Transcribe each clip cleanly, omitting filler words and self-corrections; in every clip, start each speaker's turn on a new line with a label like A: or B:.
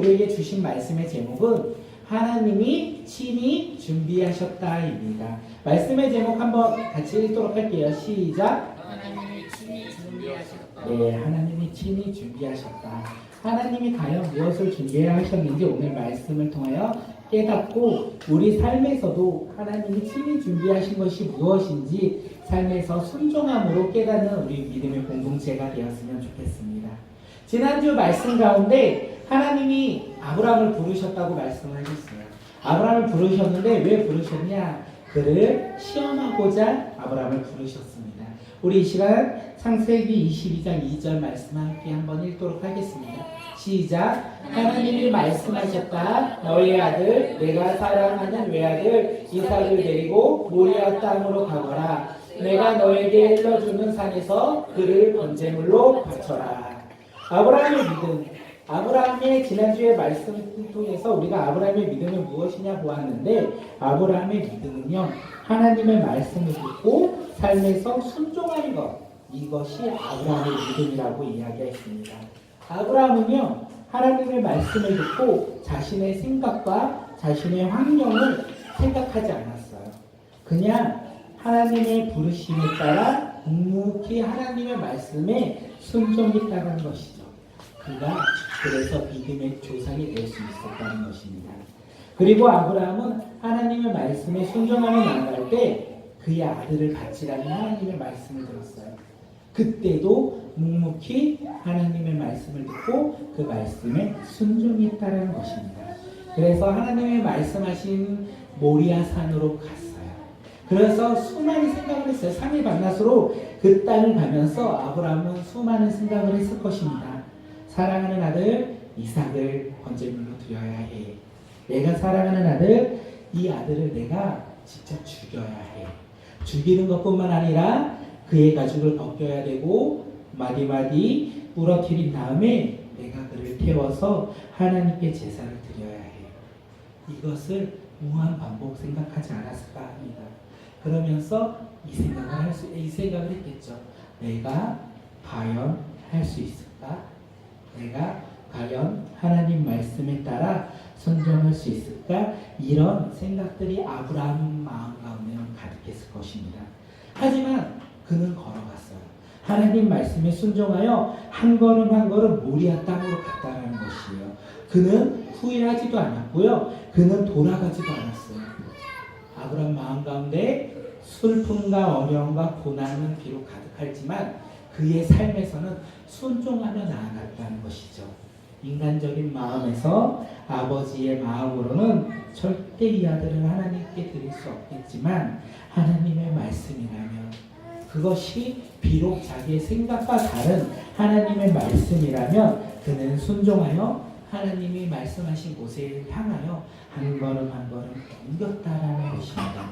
A: 우리에게 주신 말씀의 제목은 하나님이 친히 준비하셨다입니다. 말씀의 제목 한번 같이 읽도록 할게요. 시작.
B: 하나님이 친히 준비하셨다.
A: 네, 하나님이 친히 준비하셨다. 하나님이 과연 무엇을 준비하셨는지 오늘 말씀을 통하여 깨닫고 우리 삶에서도 하나님이 친히 준비하신 것이 무엇인지 삶에서 순종함으로 깨닫는 우리 믿음의 공동체가 되었으면 좋겠습니다. 지난주 말씀 가운데 하나님이 아브라함을 부르셨다고 말씀을 하셨어요. 아브라함을 부르셨는데 왜 부르셨냐? 그를 시험하고자 아브라함을 부르셨습니다. 우리 이 시간 창세기 22장 2절 말씀 함께 한번 읽도록 하겠습니다. 시작. 하나님이 말씀하셨다. 너의 아들 내가 사랑하는 외아들 이삭을 데리고 모리아 땅으로 가거라. 내가 너에게 일러주는 산에서 그를 번제물로 바쳐라. 아브라함의 믿음. 아브라함의 지난주에 말씀 통해서 우리가 아브라함의 믿음은 무엇이냐 보았는데, 아브라함의 믿음은요, 하나님의 말씀을 듣고 삶에서 순종하는 것, 이것이 아브라함의 믿음이라고 이야기했습니다. 아브라함은요, 하나님의 말씀을 듣고 자신의 생각과 자신의 환경을 생각하지 않았어요. 그냥 하나님의 부르심에 따라 묵묵히 하나님의 말씀에 순종이 따른 것이죠. 그가 그래서 믿음의 조상이 될 수 있었다는 것입니다. 그리고 아브라함은 하나님의 말씀에 순종하며 나아갈 때 그의 아들을 바치라는 하나님의 말씀을 들었어요. 그때도 묵묵히 하나님의 말씀을 듣고 그 말씀에 순종이 따르는 것입니다. 그래서 하나님의 말씀하신 모리아 산으로 갔어요. 그래서 수많은 생각을 했어요. 3일 반나스로 그 땅을 가면서 아브라함은 수많은 생각을 했을 것입니다. 사랑하는 아들 이삭을 번제물로 드려야 해. 내가 사랑하는 아들, 이 아들을 내가 직접 죽여야 해. 죽이는 것뿐만 아니라 그의 가죽을 벗겨야 되고 마디마디 부러뜨린 다음에 내가 그를 태워서 하나님께 제사를 드려야 해. 이것을 무한 반복 생각하지 않았을까 합니다. 그러면서 이 생각을 했겠죠. 내가 과연 할 수 있을까? 내가 과연 하나님 말씀에 따라 순종할 수 있을까? 이런 생각들이 아브라함 마음 가운데는 가득했을 것입니다. 하지만 그는 걸어갔어요. 하나님 말씀에 순종하여 한 걸음 한 걸음 모리아 땅으로 갔다는 것이에요. 그는 후회하지도 않았고요. 그는 돌아가지도 않았어요. 아브라함 마음 가운데 슬픔과 어려움과 고난은 비록 가득하지만 그의 삶에서는 순종하며 나아갔다는 것이죠. 인간적인 마음에서 아버지의 마음으로는 절대 이 아들을 하나님께 드릴 수 없겠지만 하나님의 말씀이라면, 그것이 비록 자기의 생각과 다른 하나님의 말씀이라면 그는 순종하여 하나님이 말씀하신 곳에 향하여 한 걸음 한 걸음 옮겼다라는 것입니다.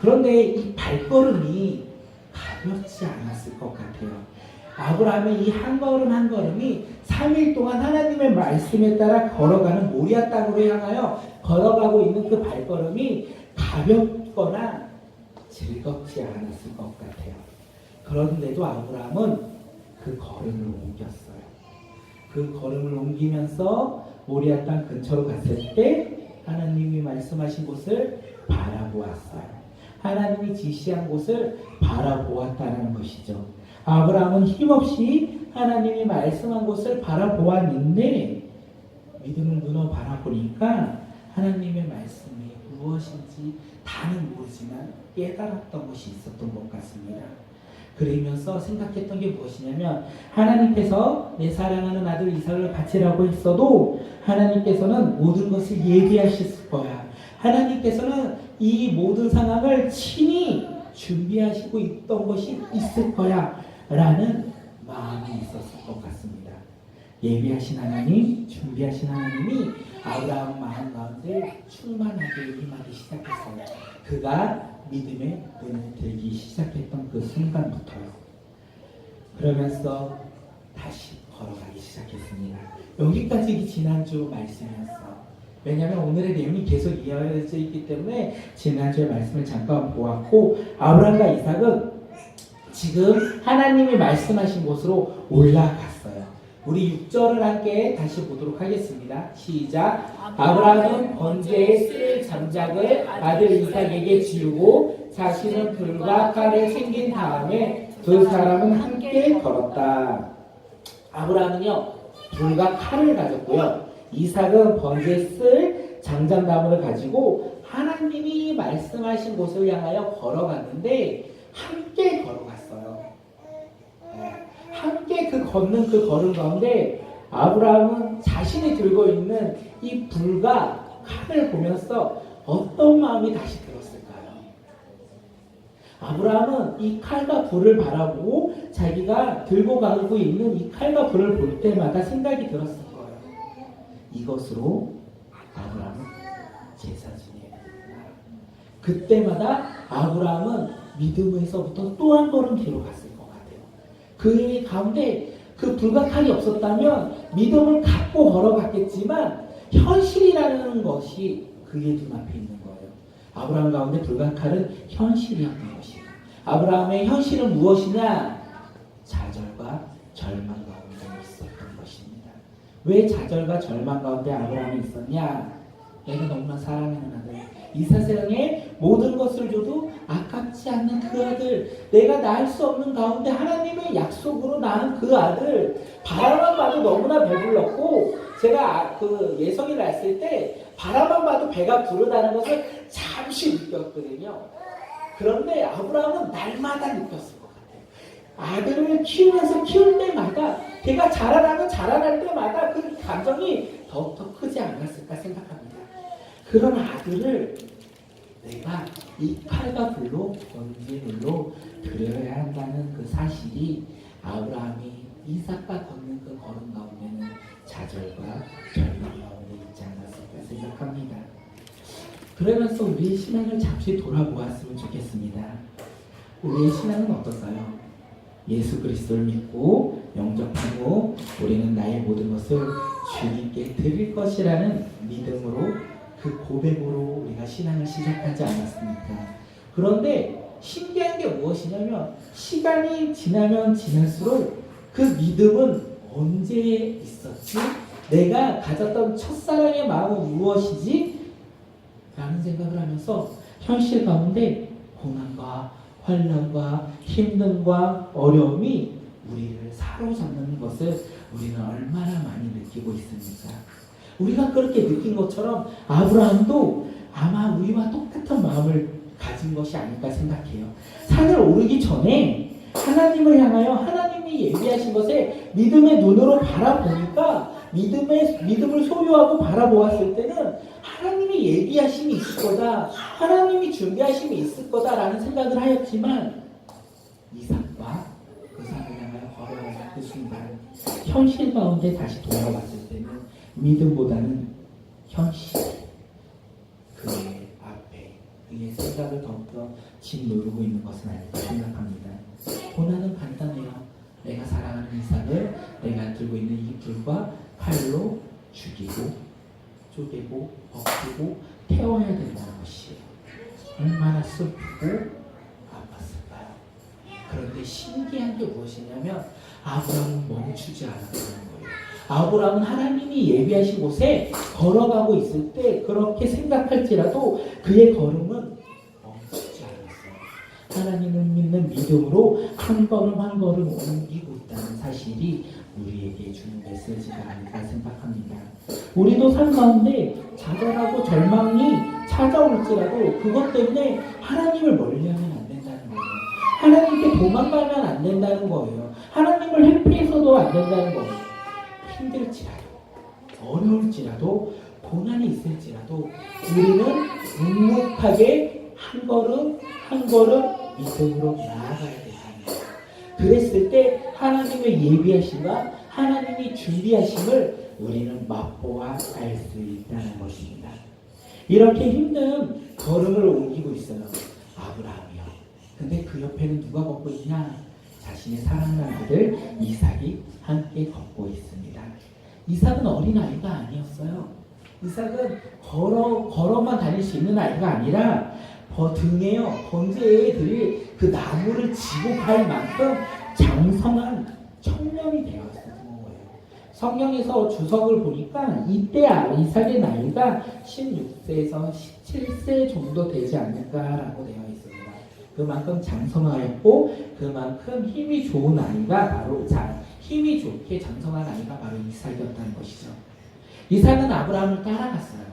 A: 그런데 이 발걸음이 가볍지 않았을 것 같아요. 아브라함의 이 한 걸음 한 걸음이 3일 동안 하나님의 말씀에 따라 걸어가는 모리아 땅으로 향하여 걸어가고 있는 그 발걸음이 가볍거나 즐겁지 않았을 것 같아요. 그런데도 아브라함은 그 걸음을 옮겼어요. 그 걸음을 옮기면서 모리아 땅 근처로 갔을 때 하나님이 말씀하신 곳을 바라보았어요. 하나님이 지시한 곳을 바라보았다는 것이죠. 아브라함은 힘없이 하나님이 말씀한 곳을 바라보았는데 믿음을 눈으로 바라보니까 하나님의 말씀이 무엇인지 다는 모르지만 깨달았던 것이 있었던 것 같습니다. 그러면서 생각했던 게 무엇이냐면, 하나님께서 내 사랑하는 아들 이삭을 바치라고 했어도 하나님께서는 모든 것을 예비하셨을 거야. 하나님께서는 이 모든 상황을 친히 준비하시고 있던 것이 있을 거야 라는 마음이 있었을 것 같습니다. 예비하신 하나님, 준비하신 하나님이 아브라함 마음 가운데 충만하게 임하기 시작했어요. 그가 믿음의 눈을 들기 시작했던 그 순간부터요. 그러면서 다시 걸어가기 시작했습니다. 여기까지 지난주 말씀이었어. 왜냐하면 오늘의 내용이 계속 이어져 있기 때문에 지난주의 말씀을 잠깐 보았고, 아브라함과 이삭은 지금 하나님이 말씀하신 곳으로 올라갔어요. 우리 6절을 함께 다시 보도록 하겠습니다. 시작. 아브라함은 번제에 쓸 장작을 아들 이삭에게 지우고 자신은 불과 칼을 챙긴 다음에 두 사람은 함께 걸었다. 아브라함은요, 불과 칼을 가졌고요. 이삭은 번제에 쓸 장작나무를 가지고 하나님이 말씀하신 곳을 향하여 걸어갔는데 함께 걸어갔어요. 함께 걷는 그 걸음 가운데 아브라함은 자신이 들고 있는 이 불과 칼을 보면서 어떤 마음이 다시 들었을까요? 아브라함은 이 칼과 불을 바라보고 자기가 들고 가고 있는 이 칼과 불을 볼 때마다 생각이 들었을 거예요. 이것으로 아브라함은 제사 지내야 된다. 그때마다 아브라함은 믿음에서부터 또 한 걸음 뒤로 갔을 것 같아요. 그 가운데 그 불과 칼이 없었다면 믿음을 갖고 걸어갔겠지만 현실이라는 것이 그의 눈앞에 있는 거예요. 아브라함 가운데 불과 칼은 현실이었던 것이에요. 아브라함의 현실은 무엇이냐? 좌절과 절망 가운데 있었던 것입니다. 왜 좌절과 절망 가운데 아브라함이 있었냐? 내가 너무나 사랑하는 아들, 이 세상에 모든 것을 줘도 아깝지 않는 그 아들, 내가 낳을 수 없는 가운데 하나님의 약속으로 낳은 그 아들, 바라만 봐도 너무나 배불렀고, 제가 그 예성이를 낳았을 때 바라만 봐도 배가 부르다는 것을 잠시 느꼈거든요. 그런데 아브라함은 날마다 느꼈을 것 같아요. 아들을 키우면서 키울 때마다, 걔가 자라날 때마다 그 감정이 더욱더 크지 않았을까 생각합니다. 그런 아들을 내가 이 칼과 불로 번제물로 드려야 한다는 그 사실이 아브라함이 이삭과 걷는 그 걸음 가운데는 좌절과 절망 가운데 있지 않았을까 생각합니다. 그러면서 우리의 신앙을 잠시 돌아보았으면 좋겠습니다. 우리의 신앙은 어떨까요? 예수 그리스도를 믿고 영접하고 우리는 나의 모든 것을 주님께 드릴 것이라는 믿음으로 그 고백으로 우리가 신앙을 시작하지 않았습니까? 그런데 신기한 게 무엇이냐면 시간이 지나면 지날수록 그 믿음은 언제 있었지? 내가 가졌던 첫사랑의 마음은 무엇이지? 라는 생각을 하면서 현실 가운데 고난과 환난과 힘듦과 어려움이 우리를 사로잡는 것을 우리는 얼마나 많이 느끼고 있습니까? 우리가 그렇게 느낀 것처럼 아브라함도 아마 우리와 똑같은 마음을 가진 것이 아닐까 생각해요. 산을 오르기 전에 하나님을 향하여 하나님이 예비하신 것에 믿음의 눈으로 바라보니까 믿음을 소유하고 바라보았을 때는 하나님이 예비하심이 있을 거다, 하나님이 준비하심이 있을 거다라는 생각을 하였지만 이삭과 그 산을 향하여 걸어가는 그 순간 현실 가운데 다시 돌아왔을 때는 믿음보다는 현실, 그의 앞에 그의 생각을 더욱더 짓누르고 있는 것은 아닐까 생각합니다. 고난은 간단해요. 내가 사랑하는 이삭을 내가 들고 있는 이 불과 칼로 죽이고 쪼개고 벗기고 태워야 된다는 것이에요. 얼마나 슬프고 아팠을까요? 그런데 신기한 게 무엇이냐면 아브라함은 멈추지 않았다는 거예요. 아브라함은 하나님이 예비하신 곳에 걸어가고 있을 때 그렇게 생각할지라도 그의 걸음은 멈추지 않았어요. 하나님을 믿는 믿음으로 한 걸음 한 걸음 옮기고 있다는 사실이 우리에게 주는 메시지가 아닐까 생각합니다. 우리도 삶 가운데 좌절하고 절망이 찾아올지라도 그것 때문에 하나님을 멀리하면 안 된다는 거예요. 하나님께 도망가면 안 된다는 거예요. 하나님을 회피해서도 안 된다는 거예요. 힘들지라도 어려울지라도 고난이 있을지라도 우리는 묵묵하게 한 걸음 한 걸음 믿음으로 나아가야 된다는 거예요. 그랬을 때 하나님의 예비하심과 하나님이 준비하심을 우리는 맛보아 알 수 있다는 것입니다. 이렇게 힘든 걸음을 옮기고 있어요. 아브라함이요. 근데 그 옆에는 누가 걷고 있냐? 자신의 사랑하는 아들 이삭이 함께 걷고 있습니다. 이삭은 어린아이가 아니었어요. 이삭은 걸어만 다닐 수 있는 아이가 아니라 등에요. 번제에 드릴 그 나무를 지고 갈 만큼 장성한 청년이 되었던 거예요. 성경에서 주석을 보니까 이때 이삭의 나이가 16세에서 17세 정도 되지 않을까라고 되어 있습니다. 그만큼 장성하였고 그만큼 힘이 좋은 아이가 바로 힘이 좋게 장성한 아이가 바로 이삭이었다는 것이죠. 이삭은 아브라함을 따라갔어요.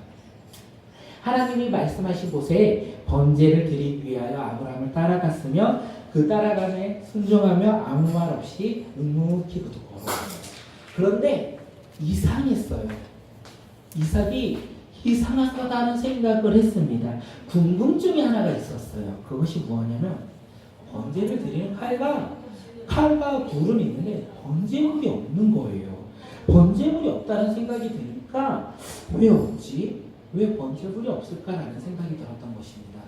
A: 하나님이 말씀하신 곳에 번제를 드리기 위하여 아브라함을 따라갔으며 그 따라감에 순종하며 아무 말 없이 묵묵히 걸어갔어요. 그런데 이상했어요. 이삭이 이상한 거다는 생각을 했습니다. 궁금증이 하나가 있었어요. 그것이 무엇이냐면 번제를 드리는 칼과 불은 있는데 번제물이 없는 거예요. 번제물이 없다는 생각이 드니까 왜 없지? 왜 번제물이 없을까라는 생각이 들었던 것입니다.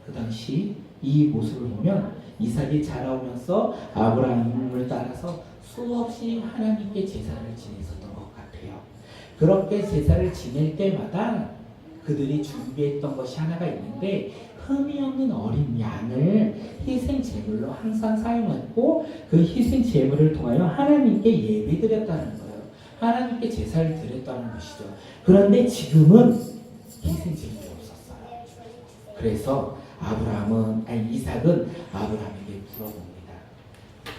A: 그 당시 이 모습을 보면 이삭이 자라오면서 아브라함을 따라서 수없이 하나님께 제사를 지냈었던 것 같아요. 그렇게 제사를 지낼 때마다 그들이 준비했던 것이 하나가 있는데 흠이 없는 어린 양을 희생 제물로 항상 사용했고 그 희생 제물을 통하여 하나님께 예배드렸다는 거예요. 하나님께 제사를 드렸다는 것이죠. 그런데 지금은 희생 제물이 없었어요. 그래서 이삭은 아브라함에게 물어봅니다.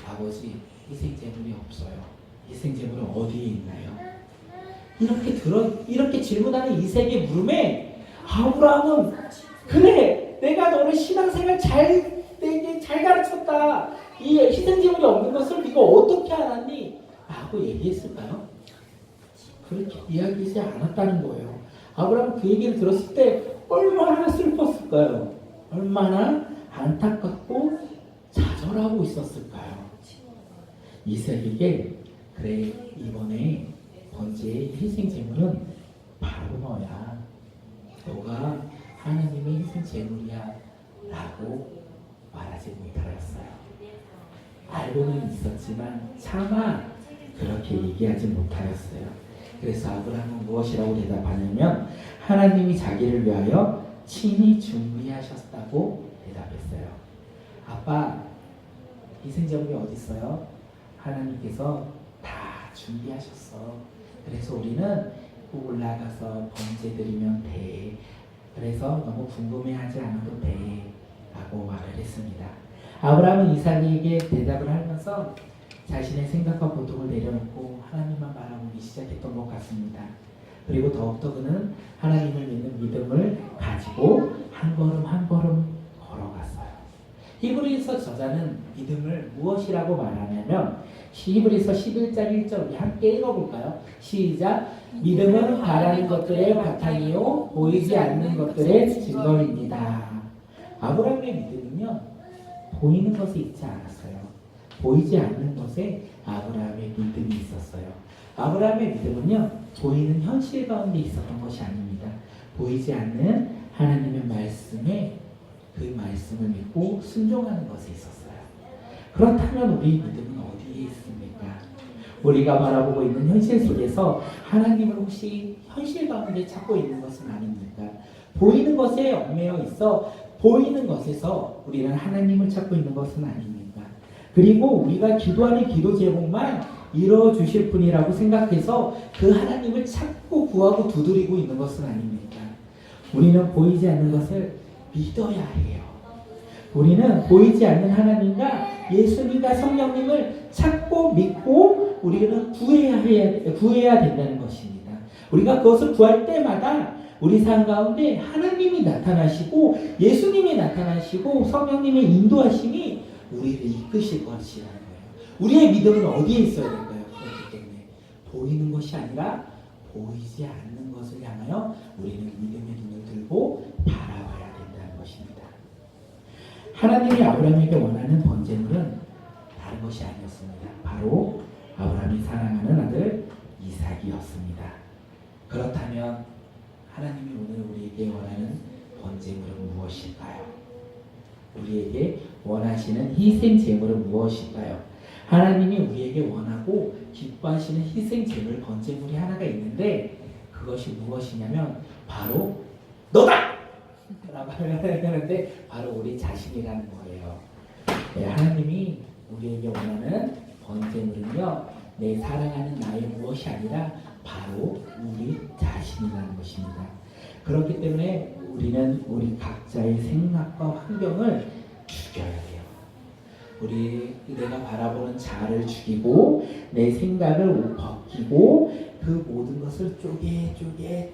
A: 아버지, 희생 제물이 없어요. 희생 제물은 어디에 있나요? 이렇게 질문하는 이삭의 물음에 아브라함은 그래, 내가 너를 신앙생활 되게 잘 가르쳤다. 이 희생제물이 없는 것을 네가 어떻게 알았니? 라고 얘기했을까요? 그렇게 이야기하지 않았다는 거예요. 아브라함은 그 얘기를 들었을 때 얼마나 슬펐을까요? 얼마나 안타깝고 좌절하고 있었을까요? 이삭에게 그래, 이번에 번제의 희생제물은 바로 너야. 너가 하나님의 희생제물이야 라고 말하지 못하였어요. 알고는 있었지만 차마 그렇게 얘기하지 못하였어요. 그래서 아브라함은 무엇이라고 대답하냐면 하나님이 자기를 위하여 친히 준비하셨다고 대답했어요. 아빠, 희생제물이 어디 있어요? 하나님께서 다 준비하셨어. 그래서 우리는 올라가서 번제 드리면 돼. 그래서 너무 궁금해하지 않아도 돼. 라고 말을 했습니다. 아브라함은 이삭에게 대답을 하면서 자신의 생각과 고통을 내려놓고 하나님만 바라보기 시작했던 것 같습니다. 그리고 더욱더 그는 하나님을 믿는 믿음을 가지고 한 걸음 한 걸음 걸어갔어요. 히브리서 저자는 믿음을 무엇이라고 말하냐면 히브리서 11장 1절 우리 함께 읽어볼까요? 시작! 믿음은 바라는 것들의 바탕이요 보이지 않는 것들의 증거입니다. 아브라함의 믿음은요 보이는 것에 있지 않았어요. 보이지 않는 것에 아브라함의 믿음이 있었어요. 아브라함의 믿음은요 보이는 현실 가운데 있었던 것이 아닙니다. 보이지 않는 하나님의 말씀에 그 말씀을 믿고 순종하는 것에 있었어요. 그렇다면 우리 믿음은 어디에 있습니까? 우리가 바라보고 있는 현실 속에서 하나님을 혹시 현실 가운데 찾고 있는 것은 아닙니까? 보이는 것에 얽매여 있어 보이는 것에서 우리는 하나님을 찾고 있는 것은 아닙니까? 그리고 우리가 기도하는 기도 제목만 이루어 주실 분이라고 생각해서 그 하나님을 찾고 구하고 두드리고 있는 것은 아닙니까? 우리는 보이지 않는 것을 믿어야 해요. 우리는 보이지 않는 하나님과 예수님과 성령님을 찾고 믿고 우리는 구해야 된다는 것입니다. 우리가 그것을 구할 때마다 우리 삶 가운데 하나님이 나타나시고 예수님이 나타나시고 성령님의 인도하심이 우리를 이끄실 것이라는 거예요. 우리의 믿음은 어디에 있어야 될까요? 그렇기 때문에 보이는 것이 아니라 보이지 않는 것을 향하여 우리는 믿음의 눈을 들고 바라봐야 된다는 것입니다. 하나님이 아브라함에게 원하는 번제물은 다른 것이 아니었습니다. 바로 아브라함이 사랑하는 아들 이삭이었습니다. 그렇다면 하나님이 오늘 우리에게 원하는 번제물은 무엇일까요? 우리에게 원하시는 희생 제물은 무엇일까요? 하나님이 우리에게 원하고 기뻐하시는 희생 제물 번제물이 하나가 있는데 그것이 무엇이냐면 바로 너다! 라고 하는데 바로 우리 자신이라는 거예요. 네, 하나님이 우리에게 원하는 번제물은요 내 사랑하는 나의 무엇이 아니라 바로 우리 자신이라는 것입니다. 그렇기 때문에 우리는 우리 각자의 생각과 환경을 죽여야 돼요. 내가 바라보는 자아를 죽이고 내 생각을 벗기고 그 모든 것을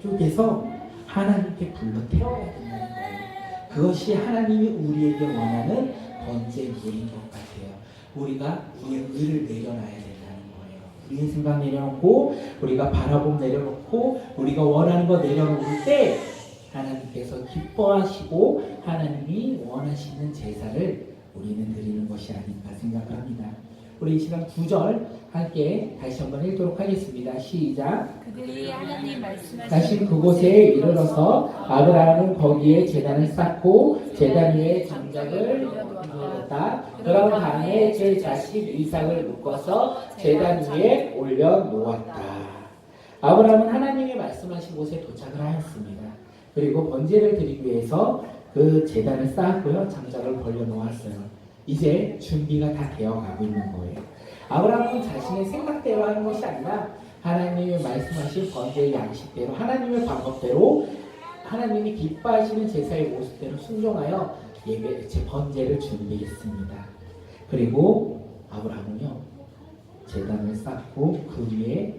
A: 쪼개서 하나님께 불러 태워야 된다는 거예요. 그것이 하나님이 우리에게 원하는 번제물인 것 같아요. 우리가 우리의 의를 내려놔야 된다는 거예요. 우리의 생각 내려놓고 우리가 바라봄 내려놓고 우리가 원하는 거 내려놓을 때 하나님께서 기뻐하시고 하나님이 원하시는 제사를 우리는 드리는 것이 아닌가 생각합니다. 우리 이 시간 9절 함께 다시 한번 읽도록 하겠습니다. 시작.
B: 그들이 하나님 말씀하신
A: 다시 그곳에 이르러서 아브라함은 거기에 제단을 쌓고 제단 위에 장작을 놓았다. 그런 다음에 제 자식 이삭을 묶어서 제단 위에 올려놓았다. 아브라함은 하나님이 말씀하신 곳에 도착을 하였습니다. 그리고 번제를 드리기 위해서 그 제단을 쌓았고요. 장작을 벌려놓았어요. 이제 준비가 다 되어가고 있는 거예요. 아브라함은 자신의 생각대로 하는 것이 아니라 하나님이 말씀하신 번제의 양식대로 하나님의 방법대로 하나님이 기뻐하시는 제사의 모습대로 순종하여 번제를 준비했습니다. 그리고 아브라함은요 제단을 쌓고 그 위에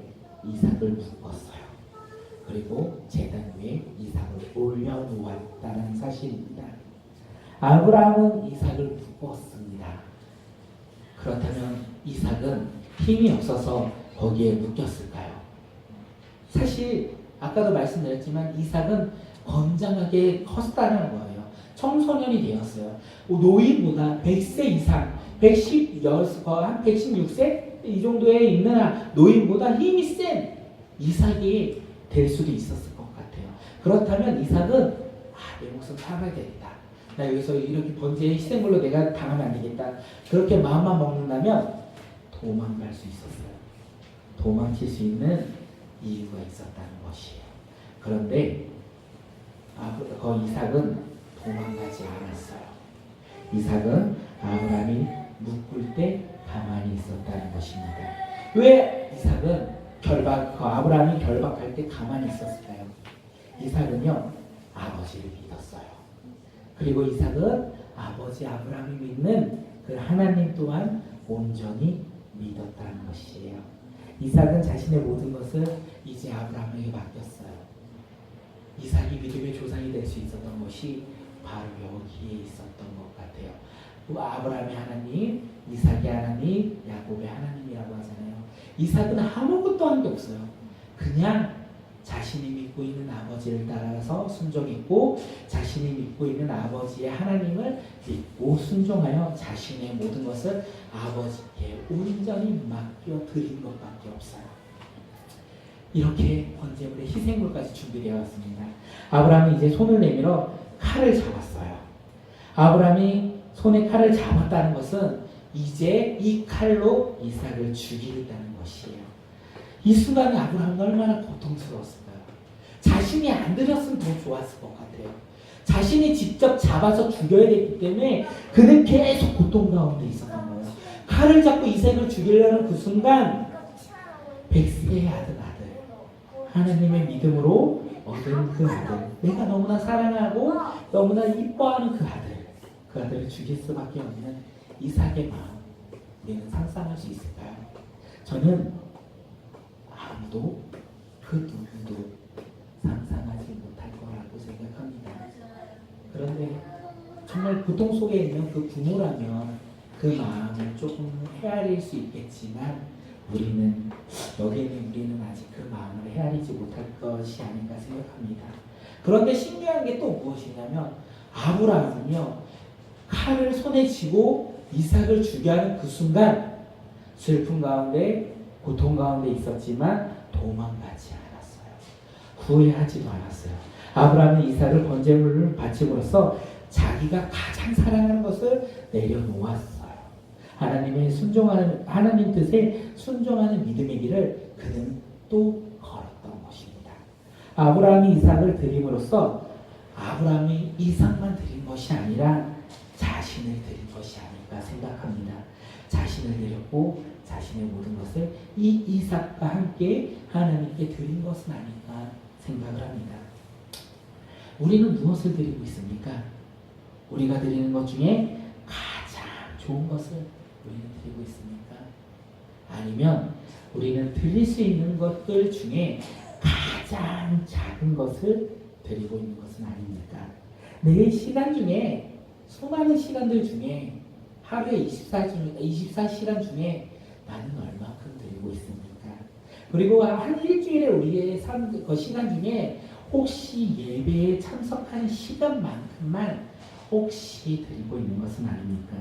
A: 이삭을 묶었어요. 그리고 제단 위에 이삭을 올려놓았다는 사실입니다. 아브라함은 이삭을 묶었습니다. 그렇다면 이삭은 힘이 없어서 거기에 묶였을까요? 사실 아까도 말씀드렸지만 이삭은 건장하게 컸다는 거예요. 청소년이 되었어요. 노인보다 100세 이상, 116세 이 정도에 있는 노인보다 힘이 센 이삭이 될 수도 있었을 것 같아요. 그렇다면 이삭은 내 목숨 살아야 되겠다. 나 여기서 이렇게 번제의 희생물로 내가 당하면 안 되겠다. 그렇게 마음만 먹는다면 도망갈 수 있었어요. 도망칠 수 있는 이유가 있었다는 것이에요. 그런데 이삭은 도망가지 않았어요. 이삭은 아브라함이 묶을 때 가만히 있었다는 것입니다. 왜 이삭은 아브라함이 결박할 때 가만히 있었을까요? 이삭은요 아버지를 믿었어요. 그리고 이삭은 아버지 아브라함이 믿는 그 하나님 또한 온전히 믿었다는 것이에요. 이삭은 자신의 모든 것을 이제 아브라함에게 맡겼어요. 이삭이 믿음의 조상이 될 수 있었던 것이 바로 여기에 있었던 것 같아요. 아브라함의 하나님, 이삭의 하나님, 야곱의 하나님이라고 하잖아요. 이삭은 아무것도 한 게 없어요. 그냥 자신이 믿고 있는 아버지를 따라서 순종했고 자신이 믿고 있는 아버지의 하나님을 믿고 순종하여 자신의 모든 것을 아버지께 온전히 맡겨드린 것밖에 없어요. 이렇게 번제물의 희생물까지 준비되어 왔습니다. 아브라함이 이제 손을 내밀어 칼을 잡았어요. 아브라함이 손에 칼을 잡았다는 것은 이제 이 칼로 이삭을 죽이겠다는 것이에요. 이 순간에 아브라함은 얼마나 고통스러웠을까요? 자신이 안 들였으면 더 좋았을 것 같아요. 자신이 직접 잡아서 죽여야 됐기 때문에 그는 계속 고통 가운데 있었던 거예요. 칼을 잡고 이삭을 죽이려는 그 순간 100세의 아들 하나님의 믿음으로 얻은 그 아들, 내가 너무나 사랑하고 너무나 이뻐하는 그 아들을 죽일 수밖에 없는 이삭의 마음, 우리는 상상할 수 있을까요? 저는 아무도 그 누구도 상상하지 못할 거라고 생각합니다. 그런데 정말 고통 속에 있는 그 부모라면 그 마음을 조금 헤아릴 수 있겠지만 우리는 아직 그 마음을 헤아리지 못할 것이 아닌가 생각합니다. 그런데 신기한 게 또 무엇이냐면 아브라함은요 칼을 손에 쥐고 이삭을 죽여하는 그 순간 슬픔 가운데 고통 가운데 있었지만 도망가지 않았어요. 후회하지도 않았어요. 아브라함은 이삭을 번제물을 바침으로써 자기가 가장 사랑하는 것을 내려놓았어요. 하나님 뜻에 순종하는 믿음의 길을 그는 또 걸었던 것입니다. 아브라함이 이삭을 드림으로써 아브라함이 이삭만 드린 것이 아니라 자신을 드린 것이 아닐까 생각합니다. 자신을 드렸고 자신의 모든 것을 이 이삭과 함께 하나님께 드린 것은 아닌가 생각을 합니다. 우리는 무엇을 드리고 있습니까? 우리가 드리는 것 중에 가장 좋은 것을 우리는 드리고 있습니까? 아니면 우리는 드릴 수 있는 것들 중에 가장 작은 것을 드리고 있는 것은 아닙니까? 내 시간 중에 수많은 시간들 중에 하루에 24시간 중에 나는 얼마큼 드리고 있습니까? 그리고 한 일주일에 우리의 시간 중에 혹시 예배에 참석하는 시간만큼만 혹시 드리고 있는 것은 아닙니까?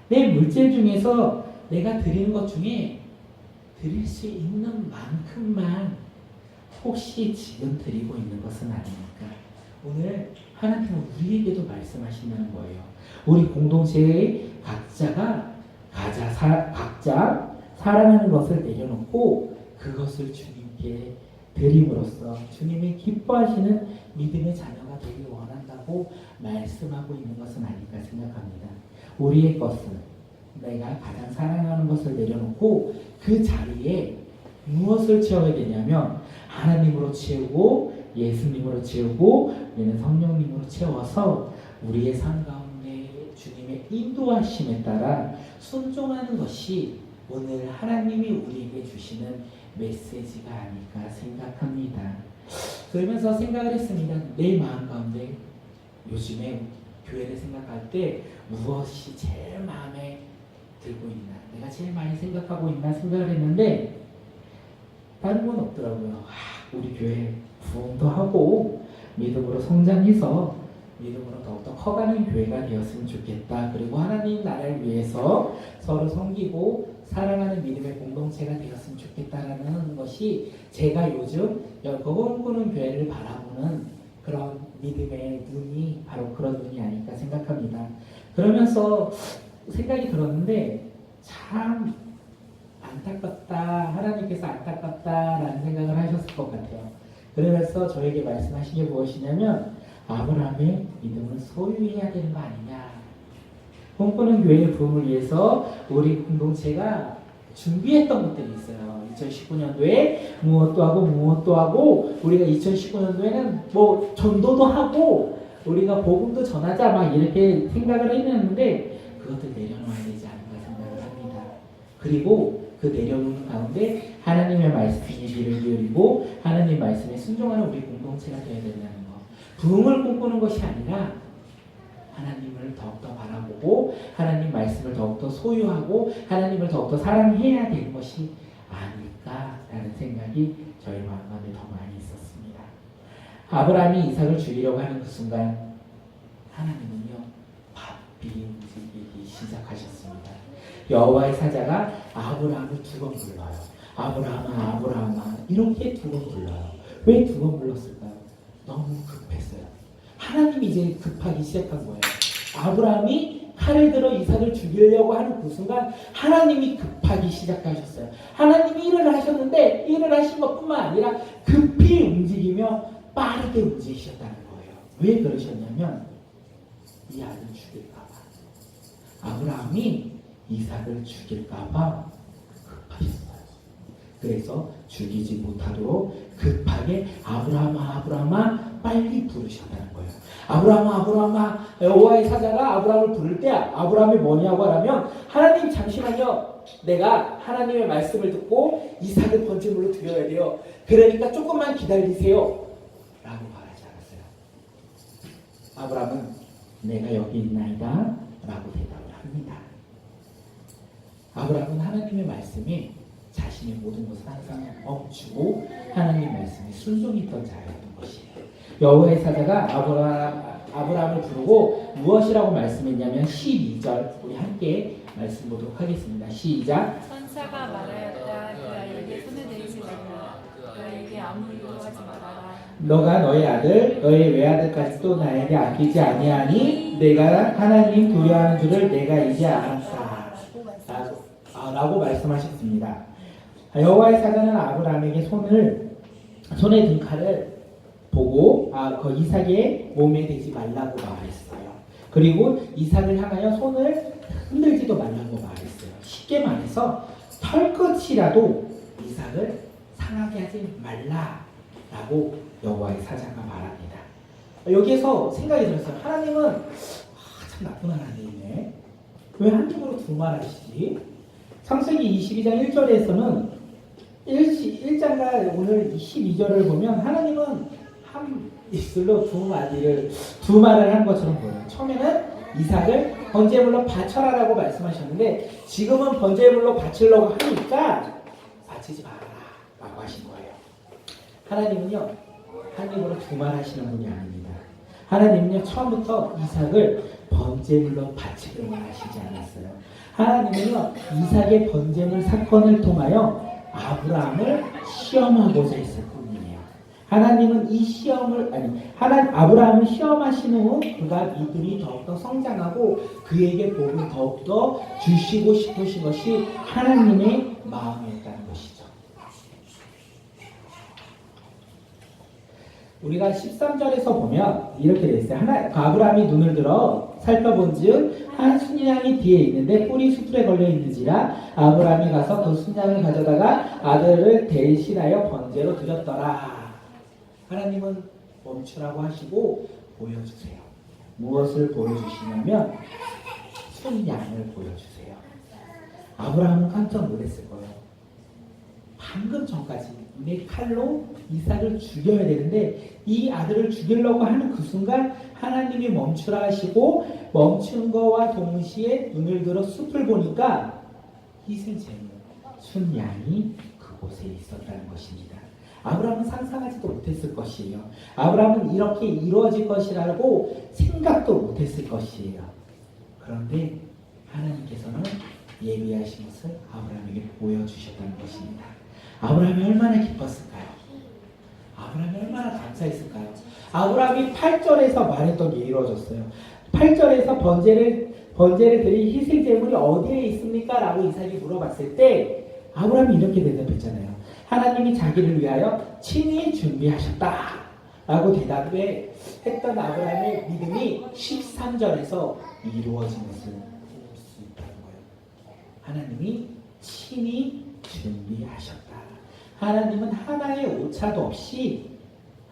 A: 내 물질 중에서 내가 드리는 것 중에 드릴 수 있는 만큼만 혹시 지금 드리고 있는 것은 아닙니까? 오늘 하나님은 우리에게도 말씀하신다는 거예요. 우리 공동체의 각자가 각자 사랑하는 것을 내려놓고 그것을 주님께 드림으로써 주님이 기뻐하시는 믿음의 자녀가 되길 원한다고 말씀하고 있는 것은 아닐까 생각합니다. 우리의 것은 내가 가장 사랑하는 것을 내려놓고 그 자리에 무엇을 채워야 되냐면 하나님으로 채우고 예수님으로 채우고 우리는 성령님으로 채워서 우리의 삶 가운데 주님의 인도하심에 따라 순종하는 것이 오늘 하나님이 우리에게 주시는 메시지가 아닐까 생각합니다. 그러면서 생각을 했습니다. 내 마음 가운데 요즘에 교회를 생각할 때 무엇이 제일 마음에 들고 있나, 내가 제일 많이 생각하고 있나 생각을 했는데 다른 건 없더라고요. 우리 교회 부흥도 하고 믿음으로 성장해서 믿음으로 더욱더 커가는 교회가 되었으면 좋겠다. 그리고 하나님 나라를 위해서 서로 섬기고 사랑하는 믿음의 공동체가 되었으면 좋겠다라는 것이 제가 요즘 꿈꾸는 교회를 바라보는 그런 믿음의 눈이 바로 그런 눈이 아닐까 생각합니다. 그러면서 생각이 들었는데 참 안타깝다, 하나님께서 안타깝다라는 생각을 하셨을 것 같아요. 그러면서 저에게 말씀하신 게 무엇이냐면 아브라함의 믿음을 소유해야 되는 거 아니냐. 꿈꾸는 교회의 부흥을 위해서 우리 공동체가 준비했던 것들이 있어요. 2019년도에 무엇도 하고 우리가 2019년도에는 뭐 전도도 하고 우리가 복음도 전하자 막 이렇게 생각을 했는데 그것들 내려놓아야 되지 않을까 생각을 합니다. 그리고 그 내려놓는 가운데 하나님의 말씀에 귀를 기울이고 하나님 말씀에 순종하는 우리 공동체가 되어야 된다는 것. 부흥을 꿈꾸는 것이 아니라 하나님을 더욱더 바라보고 하나님 말씀을 더욱더 소유하고 하나님을 더욱더 사랑해야 되는 것이 아닐까라는 생각이 저희 마음에 더 많이 있었습니다. 아브라함이 이삭을 죽이려고 하는 그 순간 하나님은요 바삐 움직이기 시작하셨습니다. 여호와의 사자가 아브라함을 두 번 불러요. 아브라함아 아브라함아 이렇게 두 번 불러요. 왜 두 번 불렀을까요? 너무 급했어요. 하나님이 이제 급하기 시작한 거예요. 아브라함이 칼을 들어 이삭을 죽이려고 하는 그 순간 하나님이 급하기 시작하셨어요. 하나님이 일을 하셨는데 일을 하신 것뿐만 아니라 급히 움직이며 빠르게 움직이셨다는 거예요. 왜 그러셨냐면 이 아들 죽일까 봐. 아브라함이 이삭을 죽일까 봐 급하셨어요. 그래서 죽이지 못하도록 급하게 아브라함아 아브라함아 빨리 부르셨다는 거예요. 아브라함아 아브라함아 여호와의 사자가 아브라함을 부를 때 아브라함이 뭐냐고 하라면 하나님 잠시만요. 내가 하나님의 말씀을 듣고 이삭을 번제물로 드려야 돼요. 그러니까 조금만 기다리세요. 라고 말하지 않았어요. 아브라함은 내가 여기 있나이다 라고 대답을 합니다. 아브라함은 하나님의 말씀에 자신의 모든 것을 항상 멈추고 하나님 말씀에 순종했던 자였던 것이에요. 여호와의 사자가 아브라함을 부르고 무엇이라고 말씀했냐면 12절 우리 함께 말씀 보도록 하겠습니다. 시작.
B: 천사가 말하였다. 그 아이에게 손을 대지 말라. 그 아이에게 아무 일도 하지 말아라.
A: 너가 너의 아들 너의 외아들까지도 나에게 아끼지 아니하니 내가 하나님 두려워하는 줄을 내가 이제 알았다 라고 말씀하셨습니다. 여호와의 사자는 아브라함에게 손에 든 칼을 보고 그 이삭의 몸에 대지 말라고 말했어요. 그리고 이삭을 향하여 손을 흔들지도 말라고 말했어요. 쉽게 말해서 털끝이라도 이삭을 상하게 하지 말라라고 여호와의 사자가 말합니다. 여기에서 생각이 들었어요. 하나님은 참 나쁜 하나님이네. 왜 한 입으로 두 말 하시지? 창세기 22장 1절에서는 1장과 오늘 22절을 보면 하나님은 한 입술로 두 말을 한 것처럼 보여요. 처음에는 이삭을 번제물로 바쳐라라고 말씀하셨는데 지금은 번제물로 바치려고 하니까 바치지 말아라 라고 하신 거예요. 하나님은요 한 입으로 두 말 하시는 분이 아닙니다. 하나님은요 처음부터 이삭을 번제물로 바치려고 하시지 않았어요. 하나님은요 이삭의 번제물 사건을 통하여 아브라함을 시험하고자 했을 뿐이에요. 하나님은 이 시험을 아브라함을 시험하신 후 그가 믿음이 더욱더 성장하고 그에게 복을 더욱더 주시고 싶으신 것이 하나님의 마음이었다는 것이죠. 우리가 13절에서 보면 이렇게 되어 있어요. 아브라함이 눈을 들어 살펴본즉 한 순양이 뒤에 있는데 뿔이 수풀에 걸려 있는지라 아브라함이 가서 그 순양을 가져다가 아들을 대신하여 번제로 드렸더라. 하나님은 멈추라고 하시고 보여주세요. 무엇을 보여주시냐면 순양을 보여주세요. 아브라함은 깜짝 놀랐을 거예요. 방금 전까지 내 칼로 이삭을 죽여야 되는데 이 아들을 죽이려고 하는 그 순간 하나님이 멈추라 하시고 멈춘 거와 동시에 눈을 들어 숲을 보니까 희생제물 순양이 그곳에 있었다는 것입니다. 아브라함은 상상하지도 못했을 것이에요. 아브라함은 이렇게 이루어질 것이라고 생각도 못했을 것이에요. 그런데 하나님께서는 예비하신 것을 아브라함에게 보여주셨다는 것입니다. 아브라함이 얼마나 기뻤을까요? 아브라함이 얼마나 감사했을까요? 아브라함이 8절에서 말했던 게 이루어졌어요. 8절에서 번제를 드린 희생제물이 어디에 있습니까? 라고 이삭이 물어봤을 때 아브라함이 이렇게 대답했잖아요. 하나님이 자기를 위하여 친히 준비하셨다 라고 대답해 했던 아브라함의 믿음이 13절에서 이루어진 것을 볼 수 있다는 거예요. 하나님이 친히 준비하셨다. 하나님은 하나의 오차도 없이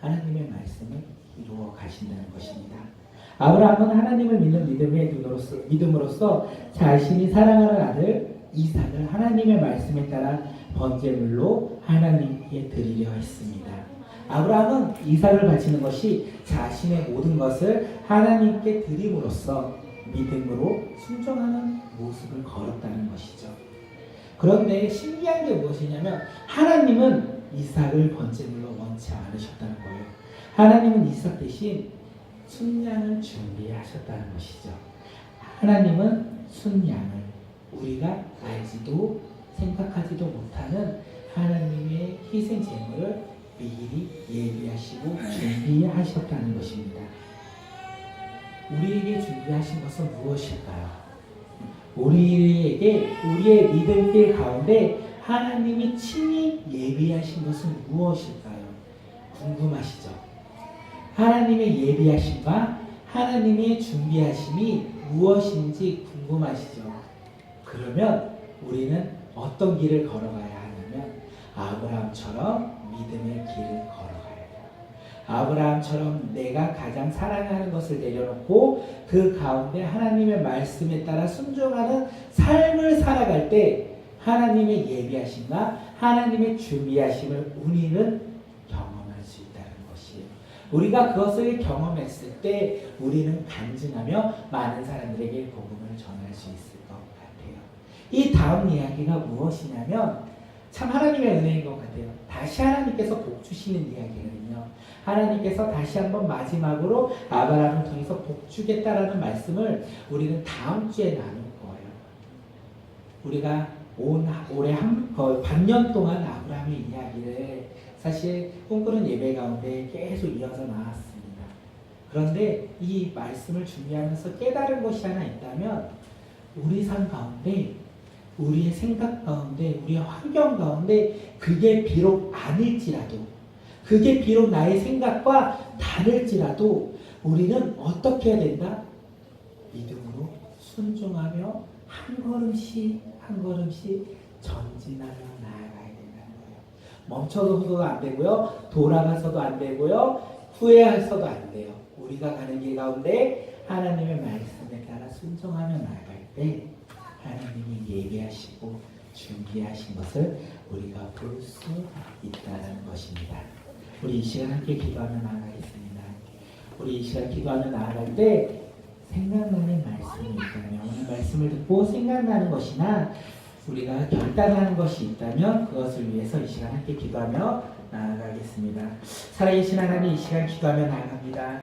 A: 하나님의 말씀을 이루어 가신다는 것입니다. 아브라함은 하나님을 믿는 믿음으로써 자신이 사랑하는 아들 이삭을 하나님의 말씀에 따라 번제물로 하나님께 드리려 했습니다. 아브라함은 이삭을 바치는 것이 자신의 모든 것을 하나님께 드림으로써 믿음으로 순종하는 모습을 걸었다는 것이죠. 그런데 신기한 게 무엇이냐면 하나님은 이삭을 번제물로 원치 않으셨다는 거예요. 하나님은 이삭 대신 순양을 준비하셨다는 것이죠. 하나님은 순양을 우리가 알지도 생각하지도 못하는 하나님의 희생 제물을 미리 예비하시고 준비하셨다는 것입니다. 우리에게 준비하신 것은 무엇일까요? 우리에게 우리의 믿음길 가운데 하나님이 친히 예비하신 것은 무엇일까요? 궁금하시죠? 하나님의 예비하심과 하나님의 준비하심이 무엇인지 궁금하시죠? 그러면 우리는 어떤 길을 걸어가야 하냐면 아브라함처럼 믿음의 길을 걸어가야 돼요. 아브라함처럼 내가 가장 사랑하는 것을 내려놓고 그 가운데 하나님의 말씀에 따라 순종하는 삶을 살아갈 때 하나님의 예비하심과 하나님의 준비하심을 우리는 경험할 수 있다는 것이에요. 우리가 그것을 경험했을 때 우리는 간증하며 많은 사람들에게 복음을 전할 수 있을 것 같아요. 이 다음 이야기가 무엇이냐면 참 하나님의 은혜인 것 같아요. 다시 하나님께서 복 주시는 이야기거든요. 하나님께서 다시 한번 마지막으로 아브라함을 통해서 복 주겠다라는 말씀을 우리는 다음 주에 나눌 거예요. 우리가 올해 반년 동안 아브라함의 이야기를 사실 꿈꾸는 예배 가운데 계속 이어서 나왔습니다. 그런데 이 말씀을 준비하면서 깨달은 것이 하나 있다면 우리 삶 가운데 우리의 생각 가운데 우리의 환경 가운데 그게 비록 아닐지라도 그게 비록 나의 생각과 다를지라도 우리는 어떻게 해야 된다? 믿음으로 순종하며 한 걸음씩 한 걸음씩 전진하며 나아가야 된다는 거예요. 멈춰서도 안 되고요. 돌아가서도 안 되고요. 후회해서도 안 돼요. 우리가 가는 길 가운데 하나님의 말씀에 따라 순종하며 나아갈 때 하나님이 예비하시고 준비하신 것을 우리가 볼 수 있다는 것입니다. 우리 이 시간 함께 기도하며 나아가겠습니다. 우리 이 시간 기도하며 나아갈 때 생각나는 말씀이 있다면 오늘 말씀을 듣고 생각나는 것이나 우리가 결단하는 것이 있다면 그것을 위해서 이 시간 함께 기도하며 나아가겠습니다. 살아계신 하나님 이 시간 기도하며 나아갑니다.